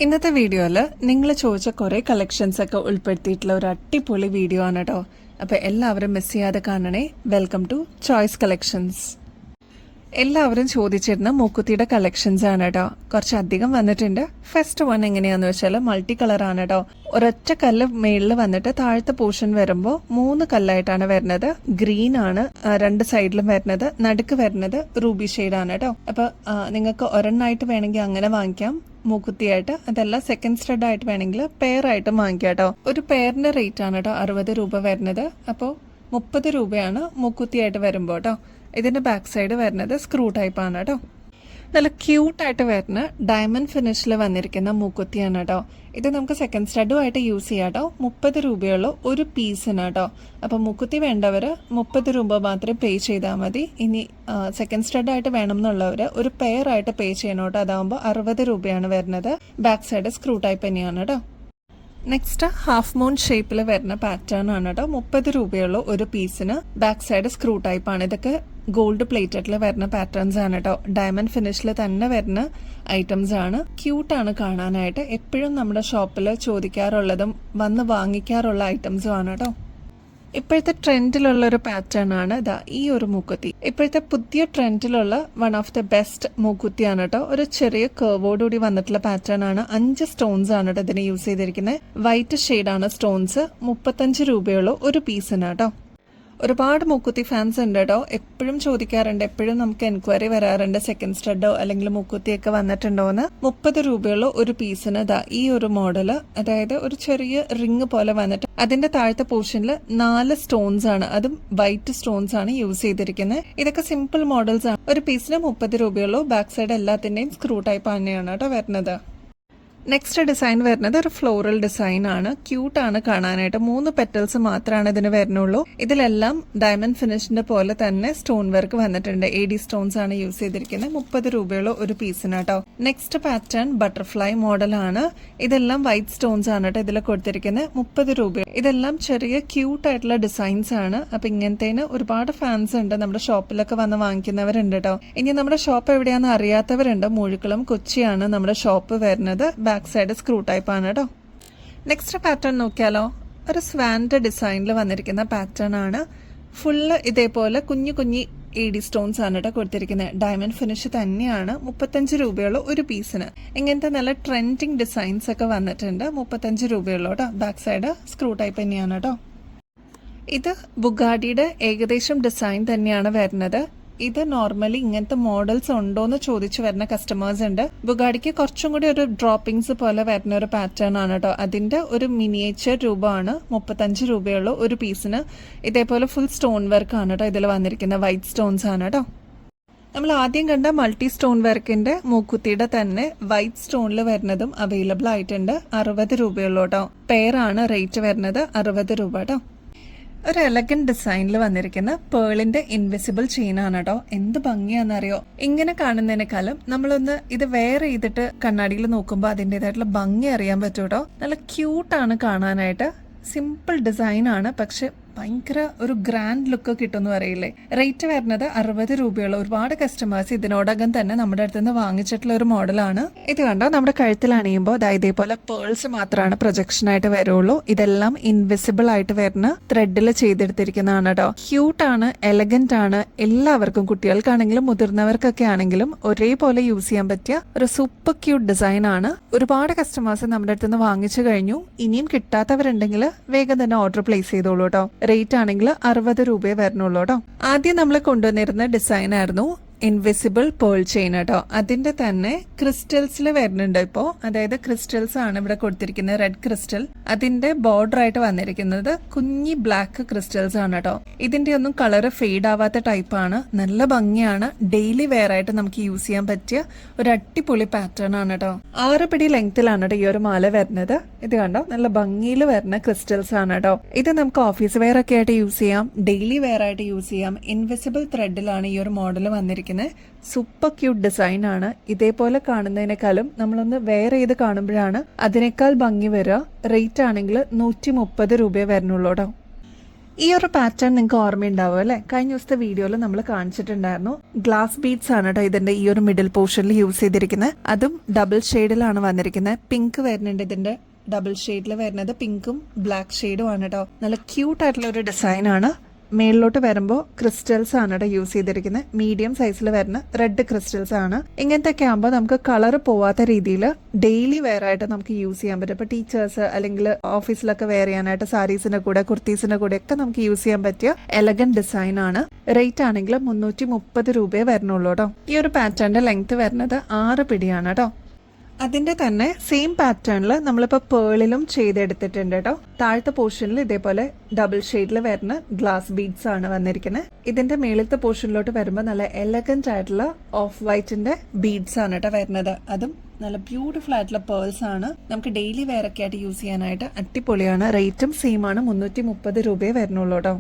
ഇന്നത്തെ വീഡിയോയിൽ നിങ്ങൾ ചോദിച്ച കുറേ കളക്ഷൻസ് ഒക്കെ ഉൾപ്പെടുത്തിയിട്ടുള്ള ഒരു അടിപൊളി വീഡിയോ ആണ് കേട്ടോ. അപ്പോൾ എല്ലാവരും മിസ് ചെയ്യാതെ കാണണേ. Welcome to choice collections. എല്ലാവരും ചോദിച്ചിരുന്ന മൂക്കുത്തിയുടെ കളക്ഷൻസ് ആണ് കേട്ടോ. കുറച്ചധികം വന്നിട്ടുണ്ട്. ഫസ്റ്റ് വൺ എങ്ങനെയാന്ന് വെച്ചാൽ മൾട്ടി കളർ ആണ് കേട്ടോ. ഒരൊറ്റ കല്ല് മേളിൽ വന്നിട്ട് താഴത്തെ പോർഷൻ വരുമ്പോൾ 3 കല്ലായിട്ടാണ് വരുന്നത്. ഗ്രീൻ ആണ് രണ്ട് സൈഡിലും വരുന്നത്. നടുക്ക് വരുന്നത് റൂബി ഷെയ്ഡ് ആണ് കേട്ടോ. അപ്പൊ നിങ്ങൾക്ക് ഒരെണ്ണായിട്ട് വേണമെങ്കിൽ അങ്ങനെ വാങ്ങിക്കാം മൂക്കുത്തിയായിട്ട്. അതല്ല സെക്കൻഡ് സ്റ്റഡ് ആയിട്ട് വേണമെങ്കിൽ പെയർ ആയിട്ട് വാങ്ങിക്കാം കേട്ടോ. ഒരു പെയറിന്റെ റേറ്റ് ആണ് കേട്ടോ 60 രൂപ വരുന്നത്. അപ്പോൾ 30 രൂപയാണ് മൂക്കുത്തിയായിട്ട് വരുമ്പോൾ കേട്ടോ. ഇതിന്റെ ബാക്ക് സൈഡ് വരുന്നത് സ്ക്രൂ ടൈപ്പ് ആണ് കേട്ടോ. നല്ല ക്യൂട്ടായിട്ട് വരുന്ന ഡയമണ്ട് ഫിനിഷിൽ വന്നിരിക്കുന്ന മൂക്കുത്തിയാണ് കേട്ടോ. ഇത് നമുക്ക് സെക്കൻഡ് സ്റ്റഡുമായിട്ട് യൂസ് ചെയ്യാം കേട്ടോ. 30 രൂപയുള്ള ഒരു പീസിന് കേട്ടോ. അപ്പം മൂക്കുത്തി വേണ്ടവർ 30 രൂപ മാത്രമേ പേ ചെയ്താൽ മതി. ഇനി സെക്കൻഡ് സ്റ്റഡായിട്ട് വേണം എന്നുള്ളവർ ഒരു പെയർ ആയിട്ട് പേ ചെയ്യണം കേട്ടോ. അതാകുമ്പോൾ 60 രൂപയാണ് വരുന്നത്. ബാക്ക് സൈഡ് സ്ക്രൂ ടൈപ്പ് തന്നെയാണ് കേട്ടോ. നെക്സ്റ്റ് ഹാഫ് മൂൺ ഷേപ്പിൽ വരുന്ന പാറ്റേൺ ആണ് കേട്ടോ. 30 രൂപയുള്ള ഒരു പീസിന്. ബാക്ക് സൈഡ് സ്ക്രൂ ടൈപ്പ് ആണ്. ഇതൊക്കെ ഗോൾഡ് പ്ലേറ്റഡിൽ വരുന്ന പാറ്റേൺസ് ആണ് കേട്ടോ. ഡയമണ്ട് ഫിനിഷിൽ തന്നെ വരുന്ന ഐറ്റംസ് ആണ്. ക്യൂട്ടാണ് കാണാനായിട്ട്. എപ്പോഴും നമ്മുടെ ഷോപ്പിൽ ചോദിക്കാറുള്ളതും വന്ന് വാങ്ങിക്കാറുള്ള ഐറ്റംസും ആണ് കേട്ടോ. ഇപ്പോഴത്തെ ട്രെൻഡിലുള്ള ഒരു പാറ്റേൺ ആണ് ഇതാ ഈ ഒരു മൂക്കുത്തി. ഇപ്പോഴത്തെ പുതിയ ട്രെൻഡിലുള്ള വൺ ഓഫ് ദ ബെസ്റ്റ് മൂക്കുത്തിയാണ് കേട്ടോ. ഒരു ചെറിയ കർവോടുകൂടി വന്നിട്ടുള്ള പാറ്റേൺ ആണ്. 5 സ്റ്റോൺസ് ആണ് കേട്ടോ ഇതിന് യൂസ് ചെയ്തിരിക്കുന്നത്. വൈറ്റ് ഷെയ്ഡാണ് സ്റ്റോൺസ്. 35 രൂപയുള്ള ഒരു പീസിന് കേട്ടോ. ഒരുപാട് മൂക്കുത്തി ഫാൻസ് ഉണ്ട് കേട്ടോ. എപ്പോഴും ചോദിക്കാറുണ്ട്, എപ്പോഴും നമുക്ക് എൻക്വയറി വരാറുണ്ട് സെക്കൻഡ് സ്റ്റഡോ അല്ലെങ്കിൽ മൂക്കുത്തിയൊക്കെ വന്നിട്ടുണ്ടോ എന്ന്. 30 രൂപയുള്ള ഒരു പീസിന് ഇതാ ഈ ഒരു മോഡല്, അതായത് ഒരു ചെറിയ റിങ് പോലെ വന്നിട്ട് അതിന്റെ താഴത്തെ പോർഷനിൽ 4 സ്റ്റോൺസ് ആണ്. അതും വൈറ്റ് സ്റ്റോൺസ് ആണ് യൂസ് ചെയ്തിരിക്കുന്നത്. ഇതൊക്കെ സിമ്പിൾ മോഡൽസ് ആണ്. ഒരു പീസിന് 30 രൂപയുള്ളൂ. ബാക്ക് സൈഡ് എല്ലാത്തിന്റെയും സ്ക്രൂ ടൈപ്പ് തന്നെയാണ് കേട്ടോ വരുന്നത്. നെക്സ്റ്റ് ഡിസൈൻ വരുന്നത് ഒരു ഫ്ലോറൽ ഡിസൈൻ ആണ്. ക്യൂട്ടാണ് കാണാനായിട്ട്. 3 പെറ്റൽസ് മാത്രമാണ് ഇതിന് വരുന്നുള്ളൂ. ഇതിലെല്ലാം ഡയമണ്ട് ഫിനിഷിന്റെ പോലെ തന്നെ സ്റ്റോൺ വർക്ക് വന്നിട്ടുണ്ട്. AD സ്റ്റോൺസ് ആണ് യൂസ് ചെയ്തിരിക്കുന്നത്. 30 രൂപയുള്ള ഒരു പീസിന് കേട്ടോ. നെക്സ്റ്റ് പാറ്റേൺ ബട്ടർഫ്ലൈ മോഡൽ ആണ്. ഇതെല്ലാം വൈറ്റ് സ്റ്റോൺസ് ആണ് കേട്ടോ ഇതിൽ കൊടുത്തിരിക്കുന്നത്. 30 രൂപ. ഇതെല്ലാം ചെറിയ ക്യൂട്ട് ആയിട്ടുള്ള ഡിസൈൻസ് ആണ്. അപ്പൊ ഇങ്ങനത്തേന് ഒരുപാട് ഫാൻസ് ഉണ്ട്. നമ്മുടെ ഷോപ്പിലൊക്കെ വന്ന് വാങ്ങിക്കുന്നവരുണ്ട് കേട്ടോ. ഇനി നമ്മുടെ ഷോപ്പ് എവിടെയാണെന്ന് അറിയാത്തവരുണ്ട്. മുഴുക്കുളം കൊച്ചിയാണ് നമ്മുടെ ഷോപ്പ് വരുന്നത്. ബാക്ക് സൈഡ് സ്ക്രൂ ടൈപ്പ് ആണ് കേട്ടോ. നെക്സ്റ്റ് പാറ്റേൺ നോക്കിയാലോ. ഒരു സ്വാൻഡ് ഡിസൈനിൽ വന്നിരിക്കുന്ന പാറ്റേൺ ആണ്. ഫുള്ള് ഇതേപോലെ കുഞ്ഞു കുഞ്ഞി AD സ്റ്റോൺസ് ആണ് കേട്ടോ കൊടുത്തിരിക്കുന്നത്. ഡയമണ്ട് ഫിനിഷ് തന്നെയാണ്. 35 രൂപയുള്ള ഒരു പീസിന്. ഇങ്ങനത്തെ നല്ല ട്രെൻഡിങ് ഡിസൈൻസ് ഒക്കെ വന്നിട്ടുണ്ട്. 35 രൂപയുള്ളൂ കേട്ടോ. ബാക്ക് സൈഡ് സ്ക്രൂ ടൈപ്പ് തന്നെയാണ് കേട്ടോ. ഇത് ബുഗാഡിയുടെ ഏകദേശം ഡിസൈൻ തന്നെയാണ് വരുന്നത്. ഇത് നോർമലി ഇങ്ങനത്തെ മോഡൽസ് ഉണ്ടോന്ന് ചോദിച്ചു വരുന്ന കസ്റ്റമേഴ്സ് ഉണ്ട്. ബുഗാഡിക്ക് കുറച്ചും കൂടി ഒരു ഡ്രോപ്പിംഗ്സ് പോലെ വരുന്ന ഒരു പാറ്റേൺ ആണ് കേട്ടോ. അതിന്റെ ഒരു മിനിയേച്ചർ രൂപമാണ്. 35 രൂപയുള്ള ഒരു പീസിന്. ഇതേപോലെ ഫുൾ സ്റ്റോൺ വർക്ക് ആണ് കേട്ടോ ഇതിൽ വന്നിരിക്കുന്ന. വൈറ്റ് സ്റ്റോൺസ് ആണ് കേട്ടോ. നമ്മൾ ആദ്യം കണ്ട മൾട്ടി സ്റ്റോൺ വർക്കിന്റെ മൂക്കുത്തിയുടെ തന്നെ വൈറ്റ് സ്റ്റോണിൽ വരുന്നതും അവൈലബിൾ ആയിട്ടുണ്ട്. 60 രൂപയുള്ളൂ കേട്ടോ. പെയർ ആണ് റേറ്റ് വരുന്നത്. 60 രൂപ കേട്ടോ. ഒരു എലഗന്റ് ഡിസൈനിൽ വന്നിരിക്കുന്ന പേളിന്റെ ഇൻവിസിബിൾ ചെയിൻ ആണ് കേട്ടോ. എന്ത് ഭംഗിയാണെന്നറിയോ. ഇങ്ങനെ കാണുന്നതിനേക്കാളും നമ്മളൊന്ന് ഇത് വെയർ ചെയ്തിട്ട് കണ്ണാടിയിൽ നോക്കുമ്പോൾ അതിൻ്റെതായിട്ടുള്ള ഭംഗി അറിയാൻ പറ്റും കേട്ടോ. നല്ല ക്യൂട്ടാണ് കാണാനായിട്ട്. സിമ്പിൾ ഡിസൈൻ ആണ്, പക്ഷെ ഭയങ്കര ഒരു ഗ്രാൻഡ് ലുക്ക് കിട്ടുമെന്ന് പറയില്ലേ. റേറ്റ് വരുന്നത് 60 രൂപയുള്ള. ഒരുപാട് കസ്റ്റമേഴ്സ് ഇതിനോടകം തന്നെ നമ്മുടെ അടുത്ത് നിന്ന് വാങ്ങിച്ചിട്ടുള്ള ഒരു മോഡലാണ്. ഇത് കണ്ടോ, നമ്മുടെ കഴുത്തിൽ അണിയുമ്പോൾ ഇതേപോലെ പേൾസ് മാത്രമാണ് പ്രൊജക്ഷൻ ആയിട്ട് വരുള്ളൂ. ഇതെല്ലാം ഇൻവിസിബിൾ ആയിട്ട് വരുന്ന ത്രെഡിൽ ചെയ്തെടുത്തിരിക്കുന്നതാണ് കേട്ടോ. ക്യൂട്ടാണ്, എലഗന്റ് ആണ്. എല്ലാവർക്കും, കുട്ടികൾക്കാണെങ്കിലും മുതിർന്നവർക്കൊക്കെ ആണെങ്കിലും ഒരേപോലെ യൂസ് ചെയ്യാൻ പറ്റിയ ഒരു സൂപ്പർ ക്യൂട്ട് ഡിസൈൻ ആണ്. ഒരുപാട് കസ്റ്റമേഴ്സ് നമ്മുടെ അടുത്ത് നിന്ന് വാങ്ങിച്ചു കഴിഞ്ഞു. ഇനിയും കിട്ടാത്തവരുണ്ടെങ്കിൽ വേഗം തന്നെ ഓർഡർ പ്ലേസ് ചെയ്തോളൂ കേട്ടോ. റേറ്റ് ആണെങ്കിൽ 60 രൂപയെ വരുന്നുള്ളൂ കേട്ടോ. ആദ്യം നമ്മൾ കൊണ്ടുവന്നിരുന്ന ഡിസൈൻ ആയിരുന്നു ഇൻവിസിബിൾ പേൾ ചെയിൻ കേട്ടോ. അതിന്റെ തന്നെ ക്രിസ്റ്റൽസിൽ വരുന്നുണ്ട് ഇപ്പോൾ. അതായത് ക്രിസ്റ്റൽസ് ആണ് ഇവിടെ കൊടുത്തിരിക്കുന്നത്. Red crystal. അതിന്റെ ബോർഡർ ആയിട്ട് വന്നിരിക്കുന്നത് കുഞ്ഞി ബ്ലാക്ക് ക്രിസ്റ്റൽസ് ആണ് കേട്ടോ. ഇതിന്റെ ഒന്നും കളർ ഫെയ്ഡ് ആവാത്ത ടൈപ്പ് ആണ്. നല്ല ഭംഗിയാണ്. ഡെയിലി വെയർ ആയിട്ട് നമുക്ക് യൂസ് ചെയ്യാൻ പറ്റിയ ഒരു അടിപൊളി പാറ്റേൺ ആണ് കേട്ടോ. 6 പിടി ലെങ്തിലാണ് കേട്ടോ ഈ ഒരു മാല വരുന്നത്. ഇത് കണ്ടോ, നല്ല ഭംഗിയിൽ വരുന്ന ക്രിസ്റ്റൽസ് ആണ് കേട്ടോ. ഇത് നമുക്ക് ഓഫീസ് വെയർ ഒക്കെ ആയിട്ട് യൂസ് ചെയ്യാം. ഡെയിലി വെയർ ആയിട്ട് യൂസ് ചെയ്യാം. ഇൻവിസിബിൾ ത്രെഡിലാണ് ഈ ഒരു മോഡൽ വന്നിരിക്കുന്നത്. സൂപ്പർ ക്യൂട്ട് ഡിസൈൻ ആണ്. ഇതേപോലെ കാണുന്നതിനേക്കാളും നമ്മളൊന്ന് വെയർ ചെയ്ത് കാണുമ്പോഴാണ് അതിനേക്കാൾ ഭംഗി വരിക. റേറ്റ് ആണെങ്കിൽ 130 രൂപയെ വരുന്നുള്ളൂ കേട്ടോ. ഈ ഒരു പാറ്റേൺ നിങ്ങൾക്ക് ഓർമ്മയുണ്ടാവും അല്ലെ? കഴിഞ്ഞ ദിവസത്തെ വീഡിയോയിൽ നമ്മൾ കാണിച്ചിട്ടുണ്ടായിരുന്നു. ഗ്ലാസ് ബീഡ്സ് ആണ് കേട്ടോ ഇതിന്റെ ഈ ഒരു മിഡിൽ പോർഷനിൽ യൂസ് ചെയ്തിരിക്കുന്നത്. അതും ഡബിൾ ഷെയ്ഡിലാണ് വന്നിരിക്കുന്നത്. പിങ്ക് വരുന്നുണ്ട് ഇതിന്റെ ഡബിൾ ഷെയ്ഡിൽ വരുന്നത്, പിങ്കും ബ്ലാക്ക് ഷെയ്ഡും ആണ് കേട്ടോ. നല്ല ക്യൂട്ട് ആയിട്ടുള്ള ഒരു ഡിസൈൻ ആണ്. മേളിലോട്ട് വരുമ്പോൾ ക്രിസ്റ്റൽസ് ആണ് കേട്ടോ യൂസ് ചെയ്തിരിക്കുന്നത്. മീഡിയം സൈസിൽ വരുന്ന റെഡ് ക്രിസ്റ്റൽസ് ആണ്. ഇങ്ങനത്തെ ഒക്കെ ആകുമ്പോൾ നമുക്ക് കളർ പോവാത്ത രീതിയിൽ ഡെയിലി വെയർ ആയിട്ട് നമുക്ക് യൂസ് ചെയ്യാൻ പറ്റും. ഇപ്പോൾ ടീച്ചേഴ്സ് അല്ലെങ്കിൽ ഓഫീസിലൊക്കെ വെയർ ചെയ്യാനായിട്ട് സാരീസിന്റെ കൂടെ കുർത്തീസിന്റെ കൂടെ ഒക്കെ നമുക്ക് യൂസ് ചെയ്യാൻ പറ്റിയ എലഗന്റ് ഡിസൈൻ ആണ്. റേറ്റ് ആണെങ്കിൽ 330 രൂപയെ വരുന്നുള്ളൂ കേട്ടോ. ഈ ഒരു പാറ്റേണിന്റെ ലെങ്ത് വരുന്നത് 6 പിടിയാണ് കേട്ടോ. അതിന്റെ തന്നെ സെയിം പാറ്റേണിൽ നമ്മളിപ്പോൾ പേളിലും ചെയ്തെടുത്തിട്ടുണ്ട് കേട്ടോ. താഴത്തെ പോർഷനിൽ ഇതേപോലെ ഡബിൾ ഷെയ്ഡിൽ വരുന്ന ഗ്ലാസ് ബീഡ്സ് ആണ് വന്നിരിക്കുന്നത്. ഇതിന്റെ മേളത്തെ പോർഷനിലോട്ട് വരുമ്പോൾ നല്ല എലഗന്റ് ആയിട്ടുള്ള ഓഫ് വൈറ്റിന്റെ ബീഡ്സ് ആണ് കേട്ടോ വരുന്നത്. അതും നല്ല ബ്യൂട്ടിഫുൾ ആയിട്ടുള്ള പേൾസ് ആണ്. നമുക്ക് ഡെയിലി വെയർ ഒക്കെ ആയിട്ട് യൂസ് ചെയ്യാനായിട്ട് അടിപൊളിയാണ്. റേറ്റും സെയിം ആണ്, 330 രൂപയെ വരുന്നുള്ളൂ കേട്ടോ.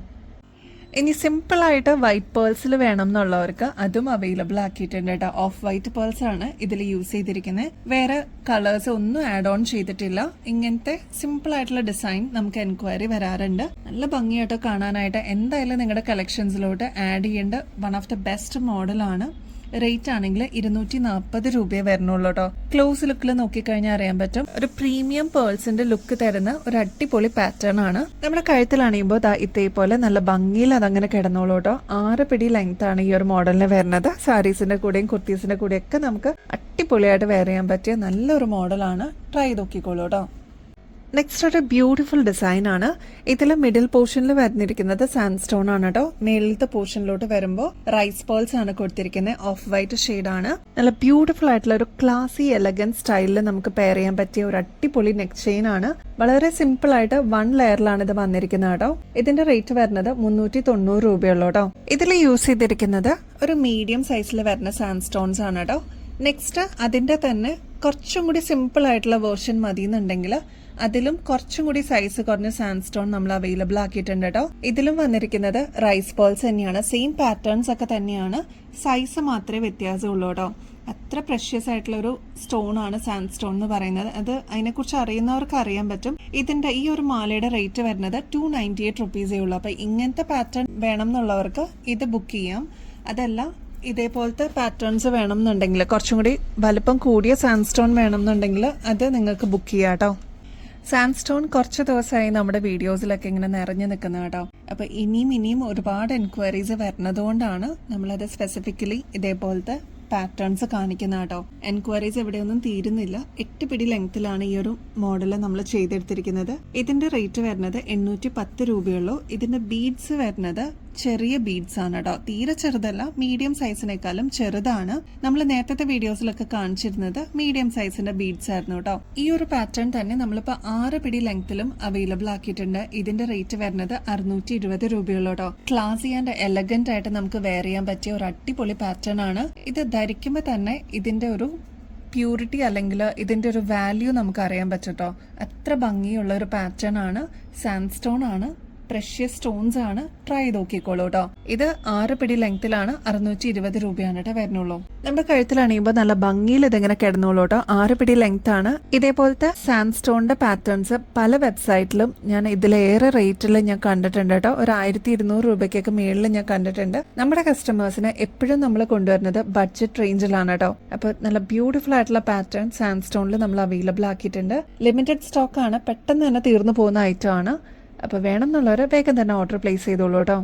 ഇനി സിമ്പിൾ ആയിട്ട് വൈറ്റ് പേൾസിൽ വേണം എന്നുള്ളവർക്ക് അതും അവൈലബിൾ ആക്കിയിട്ടുണ്ട് കേട്ടോ. ഓഫ് വൈറ്റ് പേൾസ് ആണ് ഇതിൽ യൂസ് ചെയ്തിരിക്കുന്നത്. വേറെ കളേഴ്സ് ഒന്നും ആഡ് ഓൺ ചെയ്തിട്ടില്ല. ഇങ്ങനത്തെ സിമ്പിൾ ആയിട്ടുള്ള ഡിസൈൻ നമുക്ക് എൻക്വയറി വരാറുണ്ട്. നല്ല ഭംഗിയായിട്ട് കാണാനായിട്ട് എന്തായാലും നിങ്ങളുടെ കളക്ഷൻസിലോട്ട് ആഡ് ചെയ്യേണ്ട വൺ ഓഫ് ദ ബെസ്റ്റ് മോഡലാണ്. റേറ്റ് ആണെങ്കിൽ 240 രൂപയെ വരുന്നുള്ളൂ കേട്ടോ. ക്ലോസ് ലുക്കിൽ നോക്കിക്കഴിഞ്ഞാൽ അറിയാൻ പറ്റും ഒരു പ്രീമിയം പേൾസിന്റെ ലുക്ക് തരുന്ന ഒരു അടിപൊളി പാറ്റേൺ ആണ്. നമ്മുടെ കഴുത്തിൽ അണിയുമ്പോൾ ഇതേപോലെ നല്ല ഭംഗിയിൽ അതങ്ങനെ കിടന്നോളൂ കേട്ടോ. 6 പിടി ലെങ്ത് ആണ് ഈ ഒരു മോഡലിന് വരുന്നത്. സാരീസിന്റെ കൂടെയും കുർത്തീസിന്റെ കൂടെയും ഒക്കെ നമുക്ക് അടിപൊളിയായിട്ട് വെയർ ചെയ്യാൻ പറ്റിയ നല്ലൊരു മോഡലാണ്. ട്രൈ ചെയ്ത് നോക്കിക്കോളൂ കേട്ടോ. നെക്സ്റ്റ് ഒരു ബ്യൂട്ടിഫുൾ ഡിസൈൻ ആണ്. ഇതിൽ മിഡിൽ പോർഷനിൽ വരുന്നിരിക്കുന്നത് സാൻഡ് സ്റ്റോൺ ആണ് കേട്ടോ. മേളിലത്തെ പോർഷനിലോട്ട് വരുമ്പോൾ റൈസ് പേൾസ് ആണ് കൊടുത്തിരിക്കുന്നത്. ഓഫ് വൈറ്റ് ഷെയ്ഡ് ആണ്. നല്ല ബ്യൂട്ടിഫുൾ ആയിട്ടുള്ള ഒരു ക്ലാസി എലഗന്റ് സ്റ്റൈലിൽ നമുക്ക് പെയർ ചെയ്യാൻ പറ്റിയ ഒരു അടിപൊളി നെക്ക് ചെയിൻ ആണ്. വളരെ സിമ്പിൾ ആയിട്ട് 1 ലെയറിലാണ് ഇത് വന്നിരിക്കുന്നത് കേട്ടോ. ഇതിന്റെ റേറ്റ് വരുന്നത് 390 രൂപയുള്ളൂ കേട്ടോ. ഇതിൽ യൂസ് ചെയ്തിരിക്കുന്നത് ഒരു മീഡിയം സൈസിൽ വരുന്ന സാൻഡ് സ്റ്റോൺസ് ആണ് കേട്ടോ. നെക്സ്റ്റ് അതിന്റെ തന്നെ കുറച്ചും കൂടി സിമ്പിൾ ആയിട്ടുള്ള വേർഷൻ മതി എന്നുണ്ടെങ്കിൽ അതിലും കുറച്ചും കൂടി സൈസ് കുറഞ്ഞ സാൻഡ് സ്റ്റോൺ നമ്മൾ അവൈലബിൾ ആക്കിയിട്ടുണ്ട് കേട്ടോ. ഇതിലും വന്നിരിക്കുന്നത് റൈസ് പേൾസ് തന്നെയാണ്. സെയിം പാറ്റേൺസ് ഒക്കെ തന്നെയാണ്, സൈസ് മാത്രമേ വ്യത്യാസമുള്ളൂ കേട്ടോ. അത്ര പ്രഷ്യസ് ആയിട്ടുള്ള ഒരു സ്റ്റോൺ ആണ് സാൻഡ് സ്റ്റോൺ എന്ന് പറയുന്നത്. അത് അതിനെക്കുറിച്ച് അറിയുന്നവർക്ക് അറിയാൻ പറ്റും. ഇതിന്റെ ഈ ഒരു മാലയുടെ റേറ്റ് വരുന്നത് 298 റുപ്പീസേ ഉള്ളൂ. അപ്പൊ ഇങ്ങനത്തെ പാറ്റേൺ വേണം എന്നുള്ളവർക്ക് ഇത് ബുക്ക് ചെയ്യാം. അതല്ല ഇതേപോലത്തെ പാറ്റേൺസ് വേണം എന്നുണ്ടെങ്കിൽ, കുറച്ചും കൂടി വലുപ്പം കൂടിയ സാൻഡ് സ്റ്റോൺ വേണം എന്നുണ്ടെങ്കിൽ അത് നിങ്ങൾക്ക് ബുക്ക് ചെയ്യാം കേട്ടോ. സാൻഡ് സ്റ്റോൺ കുറച്ച് ദിവസമായി നമ്മുടെ വീഡിയോസിലൊക്കെ ഇങ്ങനെ നിറഞ്ഞു നിൽക്കുന്ന കേട്ടോ. അപ്പൊ ഇനിയും ഒരുപാട് എൻക്വയറീസ് വരുന്നതുകൊണ്ടാണ് നമ്മളത് സ്പെസിഫിക്കലി ഇതേപോലത്തെ പാറ്റേൺസ് കാണിക്കുന്ന കേട്ടോ. എൻക്വയറീസ് എവിടെയൊന്നും തീരുന്നില്ല. 8 പിടി ലെങ്ത്തിലാണ് ഈ ഒരു മോഡൽ നമ്മൾ ചെയ്തെടുത്തിരിക്കുന്നത്. ഇതിന്റെ റേറ്റ് വരുന്നത് 810 രൂപയുള്ളൂ. ഇതിന്റെ ബീഡ്സ് വരുന്നത് ചെറിയ ബീഡ്സ് ആണ് കേട്ടോ. തീരെ ചെറുതല്ല, മീഡിയം സൈസിനേക്കാളും ചെറുതാണ്. നമ്മൾ നേരത്തെ വീഡിയോസിലൊക്കെ കാണിച്ചിരുന്നത് മീഡിയം സൈസിന്റെ ബീഡ്സ് ആയിരുന്നു കേട്ടോ. ഈ ഒരു പാറ്റേൺ തന്നെ നമ്മളിപ്പോ 6 പിടി ലെങ്ത്തിലും അവൈലബിൾ ആക്കിയിട്ടുണ്ട്. ഇതിന്റെ റേറ്റ് വരുന്നത് 620 രൂപയുള്ളൂ കേട്ടോ. ക്ലാസി ആൻഡ് എലഗന്റ് ആയിട്ട് നമുക്ക് വെയർ ചെയ്യാൻ പറ്റിയ ഒരു അടിപൊളി പാറ്റേൺ ആണ്. ഇത് ധരിക്കുമ്പോൾ തന്നെ ഇതിന്റെ ഒരു പ്യൂരിറ്റി അല്ലെങ്കിൽ ഇതിന്റെ ഒരു വാല്യൂ നമുക്ക് അറിയാൻ പറ്റട്ടോ. അത്ര ഭംഗിയുള്ള ഒരു പാറ്റേൺ ആണ്. സാൻഡ് സ്റ്റോൺ ആണ്, പ്രഷ്യസ് സ്റ്റോൺസ് ആണ്. ട്രൈ ചെയ്ത് നോക്കിക്കോളൂ കേട്ടോ. ഇത് 6 പിടി ലെങ്ത്തിലാണ്, 620 രൂപയാണ് കേട്ടോ വരുന്നുള്ളൂ. നമ്മുടെ കഴുത്തിൽ അണിയുമ്പോൾ നല്ല ഭംഗിയിൽ ഇതിങ്ങനെ കിടന്നോളൂ കേട്ടോ. 6 പിടി ലെങ്ത് ആണ്. ഇതേപോലത്തെ സാൻഡ് സ്റ്റോണിന്റെ പാറ്റേൺസ് പല വെബ്സൈറ്റിലും ഞാൻ ഇതിലേറെ റേറ്റിൽ ഞാൻ കണ്ടിട്ടുണ്ട് കേട്ടോ. ഒരു 1200 രൂപയ്ക്കൊക്കെ മേളിൽ ഞാൻ കണ്ടിട്ടുണ്ട്. നമ്മുടെ കസ്റ്റമേഴ്സിന് എപ്പോഴും നമ്മൾ കൊണ്ടുവരുന്നത് ബഡ്ജറ്റ് റേഞ്ചിലാണ് കേട്ടോ. അപ്പൊ നല്ല ബ്യൂട്ടിഫുൾ ആയിട്ടുള്ള പാറ്റേൺ സാൻഡ് സ്റ്റോണിൽ നമ്മൾ അവൈലബിൾ ആക്കിയിട്ടുണ്ട്. ലിമിറ്റഡ് സ്റ്റോക്ക് ആണ്, പെട്ടെന്ന് തന്നെ തീർന്നു പോകുന്ന ഐറ്റം ആണ്. അപ്പോൾ വേണം എന്നുള്ളവർ വേഗം തന്നെ ഓർഡർ പ്ലേസ് ചെയ്തോളൂ കേട്ടോ.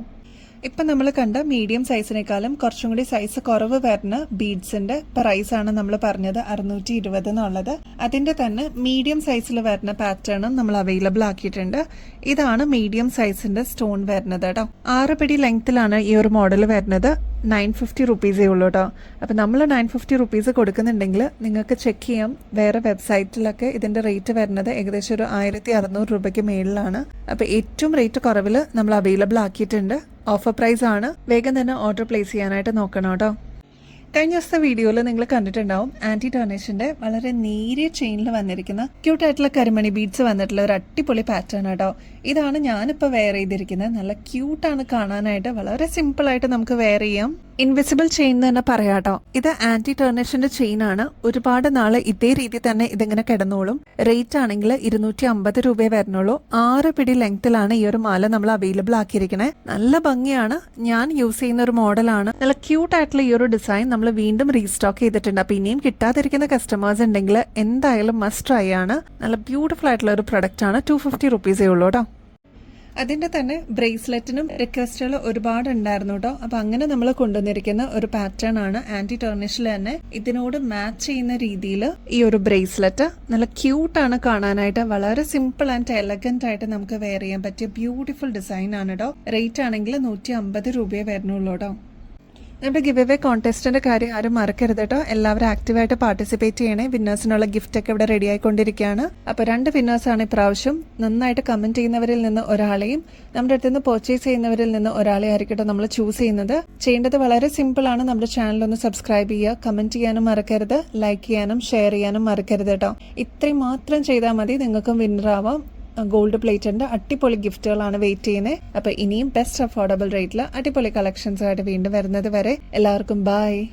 ഇപ്പം നമ്മൾ കണ്ട മീഡിയം സൈസിനേക്കാളും കുറച്ചും കൂടി സൈസ് കുറവ് വരുന്ന ബീഡ്സിന്റെ പ്രൈസ് ആണ് നമ്മൾ പറഞ്ഞത് 620 എന്നുള്ളത്. അതിന്റെ തന്നെ മീഡിയം സൈസിൽ വരുന്ന പാറ്റേണും നമ്മൾ അവൈലബിൾ ആക്കിയിട്ടുണ്ട്. ഇതാണ് മീഡിയം സൈസിന്റെ സ്റ്റോൺ വരുന്നത് കേട്ടോ. 6 പിടി ലെങ്ത്തിലാണ് ഈ ഒരു മോഡൽ വരുന്നത്. 950 റുപ്പീസേ ഉള്ളൂ കേട്ടോ. അപ്പം നമ്മൾ 950 റുപ്പീസ് കൊടുക്കുന്നുണ്ടെങ്കിൽ നിങ്ങൾക്ക് ചെക്ക് ചെയ്യാം. വേറെ വെബ്സൈറ്റിലൊക്കെ ഇതിന്റെ റേറ്റ് വരുന്നത് ഏകദേശം ഒരു 1600 രൂപയ്ക്ക് മേളിലാണ്. അപ്പം ഏറ്റവും റേറ്റ് കുറവിൽ നമ്മൾ അവൈലബിൾ ആക്കിയിട്ടുണ്ട്. ഓഫർ പ്രൈസ് ആണ്. വേഗം തന്നെ ഓർഡർ പ്ലേസ് ചെയ്യാനായിട്ട് നോക്കണം കേട്ടോ. കഴിഞ്ഞ ദിവസത്തെ വീഡിയോയിൽ നിങ്ങൾ കണ്ടിട്ടുണ്ടാവും ആന്റി ടർണിഷിന്റെ വളരെ നേരിയ ചെയിനിൽ വന്നിരിക്കുന്ന ക്യൂട്ടായിട്ടുള്ള കരിമണി ബീഡ്സ് വന്നിട്ടുള്ള ഒരു അടിപൊളി പാറ്റേൺ കേട്ടോ. ഇതാണ് ഞാനിപ്പോൾ വെയർ ചെയ്തിരിക്കുന്നത്. നല്ല ക്യൂട്ടാണ് കാണാനായിട്ട്. വളരെ സിമ്പിൾ ആയിട്ട് നമുക്ക് വെയർ ചെയ്യാം. ഇൻവിസിബിൾ ചെയിൻ എന്ന് തന്നെ പറയാട്ടോ. ഇത് ആന്റി ടേർണിഷിന്റെ ചെയിൻ ആണ്. ഒരുപാട് നാള് ഇതേ രീതി തന്നെ ഇതിങ്ങനെ കിടന്നോളും. റേറ്റ് ആണെങ്കിൽ 250 രൂപയെ വരുന്നുള്ളൂ. 6 പിടി ലെങ്ത്തിലാണ് ഈ ഒരു മാല നമ്മൾ അവൈലബിൾ ആക്കിയിരിക്കണേ. നല്ല ഭംഗിയാണ്. ഞാൻ യൂസ് ചെയ്യുന്ന ഒരു മോഡലാണ്. നല്ല ക്യൂട്ട് ആയിട്ടുള്ള ഈ ഒരു ഡിസൈൻ നമ്മൾ വീണ്ടും റീസ്റ്റോക്ക് ചെയ്തിട്ടുണ്ട്. അപ്പൊ ഇനിയും കിട്ടാതിരിക്കുന്ന കസ്റ്റമേഴ്സ് ഉണ്ടെങ്കിൽ എന്തായാലും മസ്റ്റ് ട്രൈ ആണ്. നല്ല ബ്യൂട്ടിഫുൾ ആയിട്ടുള്ള ഒരു പ്രൊഡക്റ്റ് ആണ്. 250 റുപ്പീസേ ഉള്ളൂ കേട്ടോ. അതിന്റെ തന്നെ ബ്രേസ്ലെറ്റിനും റിക്വസ്റ്റുകൾ ഒരുപാട് ഉണ്ടായിരുന്നു കേട്ടോ. അപ്പൊ അങ്ങനെ നമ്മൾ കൊണ്ടുവന്നിരിക്കുന്ന ഒരു പാറ്റേൺ ആണ്. ആന്റി ടേർണിഷിൽ തന്നെ ഇതിനോട് മാച്ച് ചെയ്യുന്ന രീതിയിൽ ഈ ഒരു ബ്രേസ്ലെറ്റ് നല്ല ക്യൂട്ടാണ് കാണാനായിട്ട്. വളരെ സിമ്പിൾ ആൻഡ് എലഗന്റ് ആയിട്ട് നമുക്ക് വെയർ ചെയ്യാൻ പറ്റിയ ബ്യൂട്ടിഫുൾ ഡിസൈൻ ആണ് കേട്ടോ. റേറ്റ് ആണെങ്കിൽ 150 രൂപയെ വരുന്നുള്ളൂ കേട്ടോ. നമ്മുടെ ഗിവ് അവേ കോൺടെസ്റ്റിന്റെ കാര്യം ആരും മറക്കരുത് കേട്ടോ. എല്ലാവരും ആക്റ്റീവായിട്ട് പാർട്ടിസിപ്പേറ്റ് ചെയ്യണേ. വിന്നേഴ്സിനുള്ള ഗിഫ്റ്റ് ഒക്കെ ഇവിടെ റെഡി ആയിക്കൊണ്ടിരിക്കുകയാണ്. അപ്പോൾ 2 വിന്നേഴ്സാണ് ഇപ്രാവശ്യം. നന്നായിട്ട് കമന്റ് ചെയ്യുന്നവരിൽ നിന്ന് ഒരാളെയും നമ്മുടെ അടുത്ത് നിന്ന് പർച്ചേസ് ചെയ്യുന്നവരിൽ നിന്ന് ഒരാളെ ആയിരിക്കട്ടോ നമ്മൾ ചൂസ് ചെയ്യുന്നത്. ചെയ്യേണ്ടത് വളരെ സിമ്പിൾ ആണ്. നമ്മുടെ ചാനൽ ഒന്ന് സബ്സ്ക്രൈബ് ചെയ്യുക, കമന്റ് ചെയ്യാനും മറക്കരുത്, ലൈക്ക് ചെയ്യാനും ഷെയർ ചെയ്യാനും മറക്കരുത് കേട്ടോ. ഇത്രയും മാത്രം ചെയ്താൽ മതി, നിങ്ങൾക്കും വിന്നർ ആവാം. ഗോൾഡ് പ്ലേറ്റിന്റെ അടിപൊളി ഗിഫ്റ്റുകളാണ് വെയിറ്റ് ചെയ്യുന്നത്. അപ്പൊ ഇനിയും ബെസ്റ്റ് അഫോർഡബിൾ റേറ്റിൽ അടിപൊളി കളക്ഷൻസ് ആയിട്ട് വീണ്ടും വരുന്നത് വരെ എല്ലാവർക്കും ബൈ.